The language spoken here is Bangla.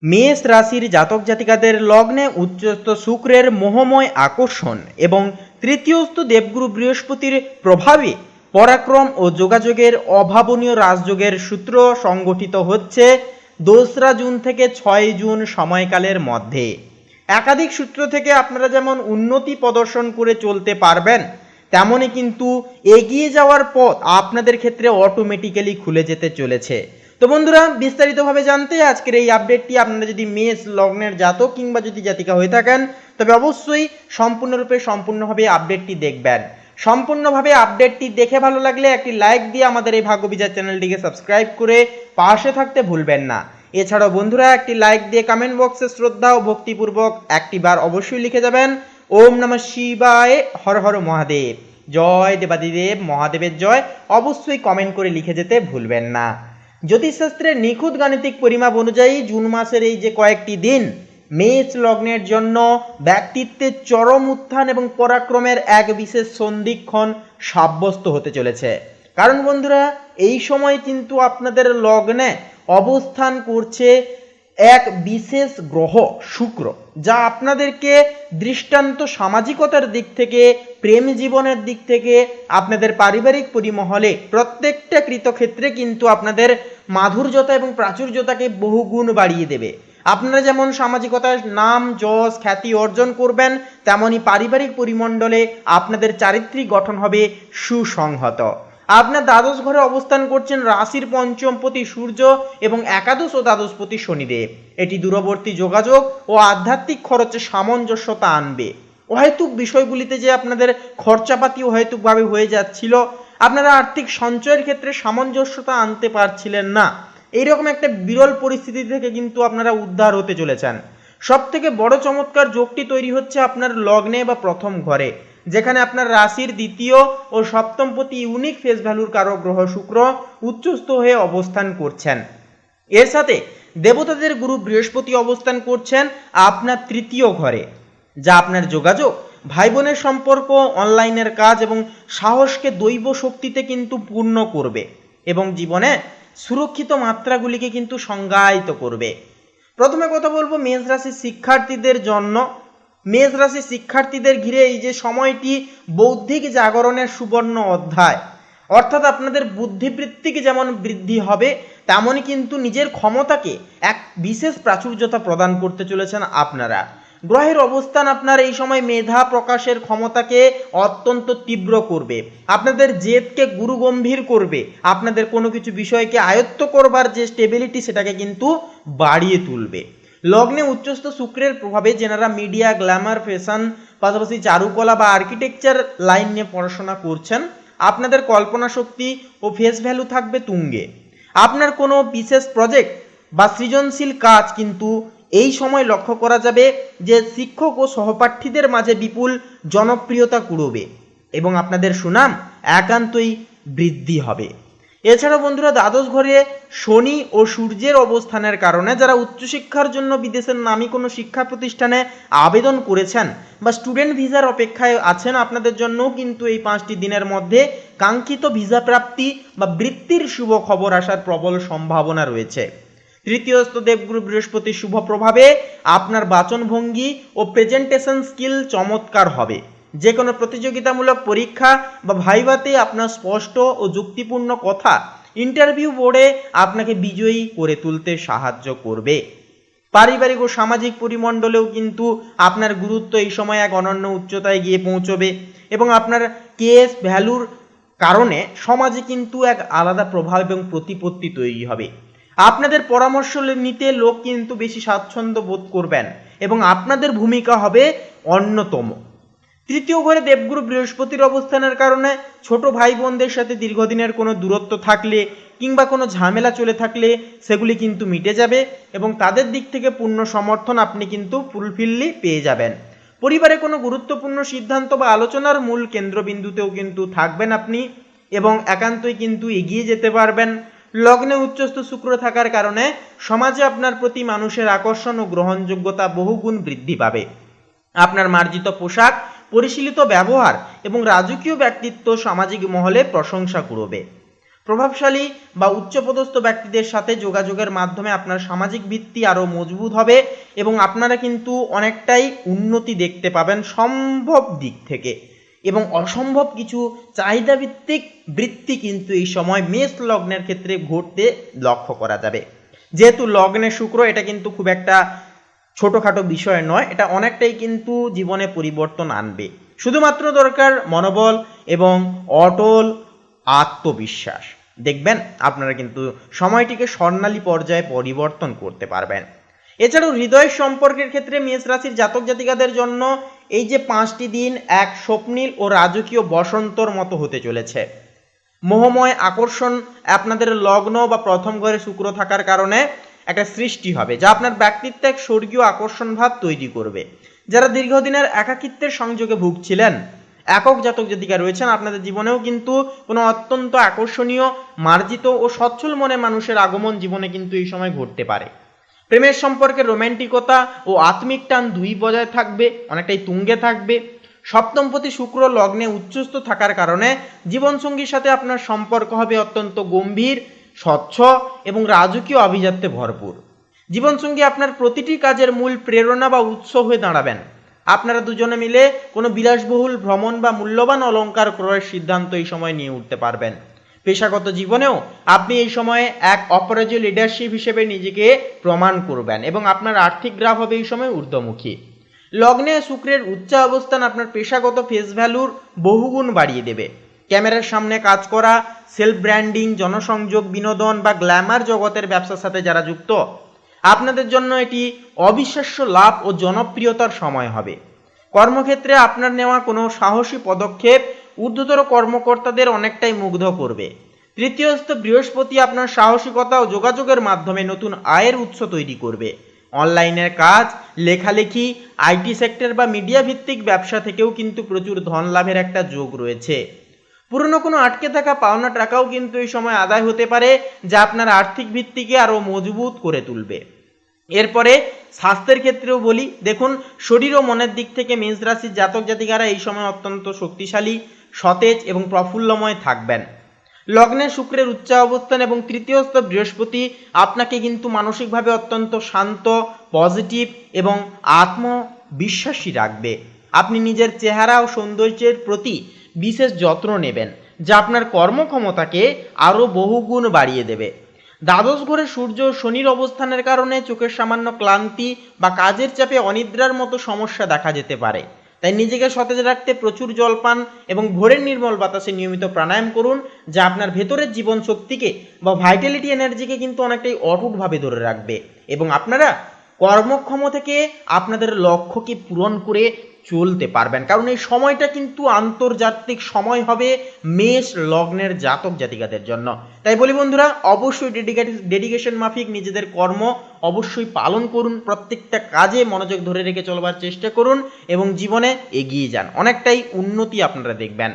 মেষ রাশির জাতক জাতিকাদের লগ্নে উচ্চস্থ শুক্রের মোহময় আকর্ষণ এবং তৃতীয়স্থ দেবগুরু বৃহস্পতির প্রভাবে পরাক্রম ও যোগাযোগের অভাবনীয় রাজযোগের সূত্র সংগঠিত হচ্ছে 2রা জুন থেকে 6 জুন সময়কালের মধ্যে। একাধিক সূত্র থেকে আপনারা যেমন উন্নতি প্রদর্শন করে চলতে পারবেন, তেমনই কিন্তু এগিয়ে যাওয়ার পথ আপনাদের ক্ষেত্রে অটোমেটিক্যালি খুলে যেতে চলেছে। তো বন্ধুরা, বিস্তারিতভাবে জানতে আজকের এই আপডেটটি আপনারা যদি মেষ লগ্নের জাতক কিংবা যদি জাতিকা হয়ে থাকেন, তবে অবশ্যই সম্পূর্ণভাবে আপডেটটি দেখবেন। সম্পূর্ণভাবে আপডেটটি দেখে ভালো লাগলে একটি লাইক দিয়ে আমাদের এই ভাগ্যবিচার চ্যানেলটিকে সাবস্ক্রাইব করে পাশে থাকতে ভুলবেন না। এছাড়াও বন্ধুরা, একটি লাইক দিয়ে কমেন্ট বক্সে শ্রদ্ধা ও ভক্তিপূর্বক একটি বার অবশ্যই লিখে যাবেন, ওম নমঃ শিবায়, হর হর মহাদেব, জয় দেবাদিদেব মহাদেবের জয়, অবশ্যই কমেন্ট করে লিখে যেতে ভুলবেন না। জ্যোতিষশাস্ত্রের নিখুঁত গাণিতিক পরিমাপ অনুযায়ী জুন মাসের এই যে কয়েকটি দিন মেষ লগ্নের জন্য ব্যক্তিত্বের চরম উত্থান এবং পরাক্রমের এক বিশেষ সন্ধিক্ষণ সাব্যস্ত হতে চলেছে। কারণ বন্ধুরা, এই সময় কিন্তু আপনাদের লগ্নে অবস্থান করছে এক বিশেষ গ্রহ শুক্র, যা আপনাদেরকে দৃষ্টান্ত সামাজিকতার দিক থেকে, প্রেম জীবনের দিক থেকে, আপনাদের পারিবারিক পরিমহলে প্রত্যেকটা কৃতক্ষেত্রে কিন্তু আপনাদের মাধুর্যতা এবং প্রাচুর্যতাকে বহুগুণ বাড়িয়ে দেবে। আপনারা যেমন সামাজিকতার নাম যশ খ্যাতি অর্জন করবেন, তেমনি পারিবারিক পরিমণ্ডলে আপনাদের চারিত্রিক গঠন হবে সুসংহত। আপনার দ্বাদশ ঘরে অবস্থান করছেন রাশির পঞ্চমপতি সূর্য এবং একাদশ ও দ্বাদশপতি শনিদেব। এটি দূরবর্তী যোগাযোগ ও আধ্যাত্মিক খরচে সামঞ্জস্যতা আনবে। অহেতুক বিষয়গুলিতে যে আপনাদের খরচাপাতি অহেতুকভাবে হয়ে যাচ্ছিল, আপনারা আর্থিক সঞ্চয়ের ক্ষেত্রে সামঞ্জস্যতা আনতে পারছিলেন না, এইরকম একটা বিরল পরিস্থিতি থেকে কিন্তু আপনারা উদ্ধার হতে চলেছেন। সব থেকে বড় চমৎকার যোগটি তৈরি হচ্ছে আপনার লগ্নে বা প্রথম ঘরে, যেখানে আপনার রাশির দ্বিতীয় ও সপ্তমপতি ইউনিক ফেস ভ্যালুর কারক গ্রহ শুক্র উচ্চস্থ হয়ে অবস্থান করছেন। এর সাথে দেবতাদের গুরু বৃহস্পতি অবস্থান করছেন আপনার তৃতীয় ঘরে, যা আপনার যোগাযোগ, ভাই বোনের সম্পর্ক, অনলাইনের কাজ এবং সাহসকে দৈব শক্তিতে কিন্তু পূর্ণ করবে এবং জীবনে সুরক্ষিত মাত্রাগুলিকে কিন্তু সংজ্ঞায়িত করবে। প্রথমে কথা বলবো মেষ রাশির শিক্ষার্থীদের জন্য। মেষ রাশির শিক্ষার্থীদের ঘিরে এই যে সময়টি বৌদ্ধিক জাগরণের সুবর্ণ অধ্যায়, অর্থাৎ আপনাদের বুদ্ধিবৃত্তিকে যেমন বৃদ্ধি হবে, তেমনই কিন্তু নিজের ক্ষমতাকে এক বিশেষ প্রাচুর্যতা প্রদান করতে চলেছেন আপনারা। গ্রহের অবস্থান আপনার এই সময় মেধা প্রকাশের ক্ষমতাকে অত্যন্ত তীব্র করবে, আপনাদের জেদকে গুরুগম্ভীর করবে, আপনাদের কোনো কিছু বিষয়কে আয়ত্ত করবার যে স্টেবিলিটি সেটাকে কিন্তু বাড়িয়ে তুলবে। লগ্নে উচ্চস্থ শুক্রের প্রভাবে যেনারা মিডিয়া, গ্ল্যামার, ফ্যাশন, পাশাপাশি চারুকলা বা আর্কিটেকচার লাইন নিয়ে পড়াশোনা করছেন, আপনাদের কল্পনা শক্তি ও ফেস ভ্যালু থাকবে তুঙ্গে। আপনার কোনো বিশেষ প্রজেক্ট বা সৃজনশীল কাজ কিন্তু এই সময় লক্ষ্য করা যাবে যে শিক্ষক ও সহপাঠীদের মাঝে বিপুল জনপ্রিয়তা কুড়বে এবং আপনাদের সুনাম একান্তই বৃদ্ধি হবে। এছাড়াও বন্ধুরা, দ্বাদশ ঘরে শনি ও সূর্যের অবস্থানের কারণে যারা উচ্চশিক্ষার জন্য বিদেশের নামী কোনো শিক্ষা প্রতিষ্ঠানে আবেদন করেছেন বা স্টুডেন্ট ভিসার অপেক্ষায় আছেন, আপনাদের জন্য কিন্তু এই 5টি দিনের মধ্যে কাঙ্ক্ষিত ভিসা প্রাপ্তি বা বৃত্তির শুভ খবর আসার প্রবল সম্ভাবনা রয়েছে। তৃতীয়স্থ দেবগুরু বৃহস্পতির শুভ প্রভাবে আপনার বাচনভঙ্গি ও প্রেজেন্টেশন স্কিল চমৎকার হবে। যে কোনো প্রতিযোগিতামূলক পরীক্ষা বা ভাইভাতে আপনার স্পষ্ট ও যুক্তিপূর্ণ কথা ইন্টারভিউ বোর্ডে আপনাকে বিজয়ী করে তুলতে সাহায্য করবে। পারিবারিক ও সামাজিক পরিমণ্ডলেও কিন্তু আপনার গুরুত্ব এই সময় এক অনন্য উচ্চতায় গিয়ে পৌঁছবে এবং আপনার কেস ভ্যালুর কারণে সমাজে কিন্তু এক আলাদা প্রভাব এবং প্রতিপত্তি তৈরি হবে। আপনাদের পরামর্শ নিতে লোক কিন্তু বেশি স্বাচ্ছন্দ্য বোধ করবেন এবং আপনাদের ভূমিকা হবে অন্যতম। তৃতীয় ঘরে দেবগুরু বৃহস্পতির অবস্থানের কারণে ছোট ভাই বোনদের সাথে দীর্ঘদিনের কোনো দূরত্ব থাকলে কিংবা কোনো ঝামেলা চলে থাকলে সেগুলি কিন্তু মিটে যাবে এবং তাদের দিক থেকে পূর্ণ সমর্থন আপনি কিন্তু ফুলফিললি পেয়ে যাবেন। পরিবারে কোনো গুরুত্বপূর্ণ সিদ্ধান্ত বা আলোচনার মূল কেন্দ্রবিন্দুতেও কিন্তু থাকবেন আপনি এবং একান্তই কিন্তু এগিয়ে যেতে পারবেন। লগ্নে উচ্চস্থ শুক্র থাকার কারণে সমাজে আপনার প্রতি মানুষের আকর্ষণ ও গ্রহণযোগ্যতা বহুগুণ বৃদ্ধি পাবে। আপনার মার্জিত পোশাক, পরিশীলিত ব্যবহার এবং রাজকীয় ব্যক্তিত্ব সামাজিক মহলে প্রশংসা কুড়বে। প্রভাবশালী বা উচ্চপদস্থ ব্যক্তিদের সাথে যোগাযোগের মাধ্যমে আপনার সামাজিক ভিত্তি আরও মজবুত হবে এবং আপনারা কিন্তু অনেকটাই উন্নতি দেখতে পাবেন সম্ভব দিক থেকে, এবং অসম্ভব কিছু চাহিদাভিত্তিক বৃত্তি কিন্তু এই সময় মেষ লগ্নের ক্ষেত্রে ঘটতে লক্ষ্য করা যাবে। যেহেতু লগ্নে শুক্র, এটা কিন্তু খুব একটা ছোটোখাটো বিষয় নয়, এটা অনেকটাই কিন্তু জীবনে পরিবর্তন আনবে। শুধুমাত্র দরকার মনোবল এবং অটল আত্মবিশ্বাস। দেখবেন আপনারা কিন্তু সময়টিকে স্বর্ণালী পর্যায়ে পরিবর্তন করতে পারবেন। এছাড়াও হৃদয় সম্পর্কের ক্ষেত্রে মেষ রাশির জাতক জাতিকাদের জন্য এই যে 5টি দিন এক স্বপ্নীল ও রাজকীয় বসন্তর মতো হতে চলেছে। মোহময় আকর্ষণ আপনাদের লগ্ন বা প্রথম ঘরে শুক্র থাকার কারণে একটা সৃষ্টি হবে, যা আপনার ব্যক্তিত্বে এক স্বর্গীয় আকর্ষণ ভাব তৈরি করবে। যারা দীর্ঘদিনের একাকিত্বের সংযোগে ভুগছিলেন, একক জাতক জাতিকা রয়েছেন, আপনাদের জীবনেও কিন্তু কোনো অত্যন্ত আকর্ষণীয়, মার্জিত ও সচ্ছল মনে মানুষের আগমন জীবনে কিন্তু এই সময় ঘটতে পারে। প্রেমের সম্পর্কে রোম্যান্টিকতা ও আত্মিক টান দুই বজায় থাকবে, অনেকটাই তুঙ্গে থাকবে। সপ্তমপতি শুক্র লগ্নে উচ্চস্থ থাকার কারণে জীবনসঙ্গীর সাথে আপনার সম্পর্ক হবে অত্যন্ত গম্ভীর, স্বচ্ছ এবং রাজকীয় আভিজাত্যে ভরপুর। জীবনসঙ্গী আপনার প্রতিটি কাজের মূল প্রেরণা বা উৎস হয়ে দাঁড়াবেন। আপনারা দুজনে মিলে কোনো বিলাসবহুল ভ্রমণ বা মূল্যবান অলংকার ক্রয়ের সিদ্ধান্ত এই সময় নিয়ে উঠতে পারবেন। পেশাগত জীবনেও আপনি এই সময়ে এক অপরাজয় লিডারশিপ হিসেবে নিজেকে প্রমাণ করবেন এবং আপনার আর্থিক গ্রাফ হবে এই সময় ঊর্ধ্বমুখী। লগ্নে শুক্রের উচ্চ অবস্থান আপনার পেশাগত ফেস ভ্যালুর বহুগুণ বাড়িয়ে দেবে। ক্যামেরার সামনে কাজ করা, সেলফ ব্র্যান্ডিং, জনসংযোগ, বিনোদন বা গ্ল্যামার জগতের ব্যবসার সাথে যারা যুক্ত, আপনাদের জন্য এটি অবিশ্বাস্য লাভ ও জনপ্রিয়তার সময় হবে। কর্মক্ষেত্রে আপনার নেওয়া কোনো সাহসী পদক্ষেপ ঊর্ধ্বতর কর্মকর্তাদের অনেকটাই মুগ্ধ করবে। তৃতীয়স্থ বৃহস্পতি আপনার সাহসিকতা ও যোগাযোগের মাধ্যমে নতুন আয়ের উৎস তৈরি করবে। অনলাইনের কাজ, লেখালেখি, আইটি সেক্টর বা মিডিয়া ভিত্তিক ব্যবসা থেকেও কিন্তু প্রচুর ধন লাভের একটা যোগ রয়েছে। পুরনো কোনো আটকে থাকা পাওনা টাকাও কিন্তু এই সময় আদায় হতে পারে, যা আপনার আর্থিক ভিত্তিকে আরও মজবুত করে তুলবে। এরপরে স্বাস্থ্যের ক্ষেত্রেও বলি, দেখুন শরীর ও মনের দিক থেকে মেষ রাশির জাতক জাতিকারা এই সময় অত্যন্ত শক্তিশালী, সতেজ এবং প্রফুল্লময় থাকবেন। লগ্নে শুক্রের উচ্চ অবস্থান এবং তৃতীয়স্থ বৃহস্পতি আপনাকে কিন্তু মানসিকভাবে অত্যন্ত শান্ত, পজিটিভ এবং আত্মবিশ্বাসী রাখবে। আপনি নিজের চেহারা ও সৌন্দর্যের প্রতি বিশেষ যত্ন নেবেন, যা আপনার কর্মক্ষমতাকে আরও বহুগুণ বাড়িয়ে দেবে। দ্বাদশ ঘরে সূর্য ও শনির অবস্থানের কারণে চোখের সামান্য ক্লান্তি বা কাজের চাপে অনিদ্রার মতো সমস্যা দেখা যেতে পারে। তাই নিজেকে সতেজ রাখতে প্রচুর জলপান এবং ভোরের নির্মল বাতাসে নিয়মিত প্রাণায়াম করুন, যা আপনার ভেতরের জীবন শক্তিকে বা ভাইটালিটি এনার্জিকে কিন্তু অনেকটাই অটুটভাবে ধরে রাখবে এবং আপনারা কর্মক্ষম থেকে আপনাদের লক্ষ্যকে পূরণ করে চলতে পারবেন। কারণ এই সময়টা কিন্তু আন্তর্জাতিক সময় হবে মেষ লগ্নের জাতক জাতিকাদের জন্য। তাই বলি বন্ধুরা, অবশ্যই ডেডিকেশন মাফিক নিজেদের কর্ম অবশ্যই পালন করুন, প্রত্যেকটা কাজে মনোযোগ ধরে রেখে চলবার চেষ্টা করুন এবং জীবনে এগিয়ে যান, অনেকটাই উন্নতি আপনারা দেখবেন।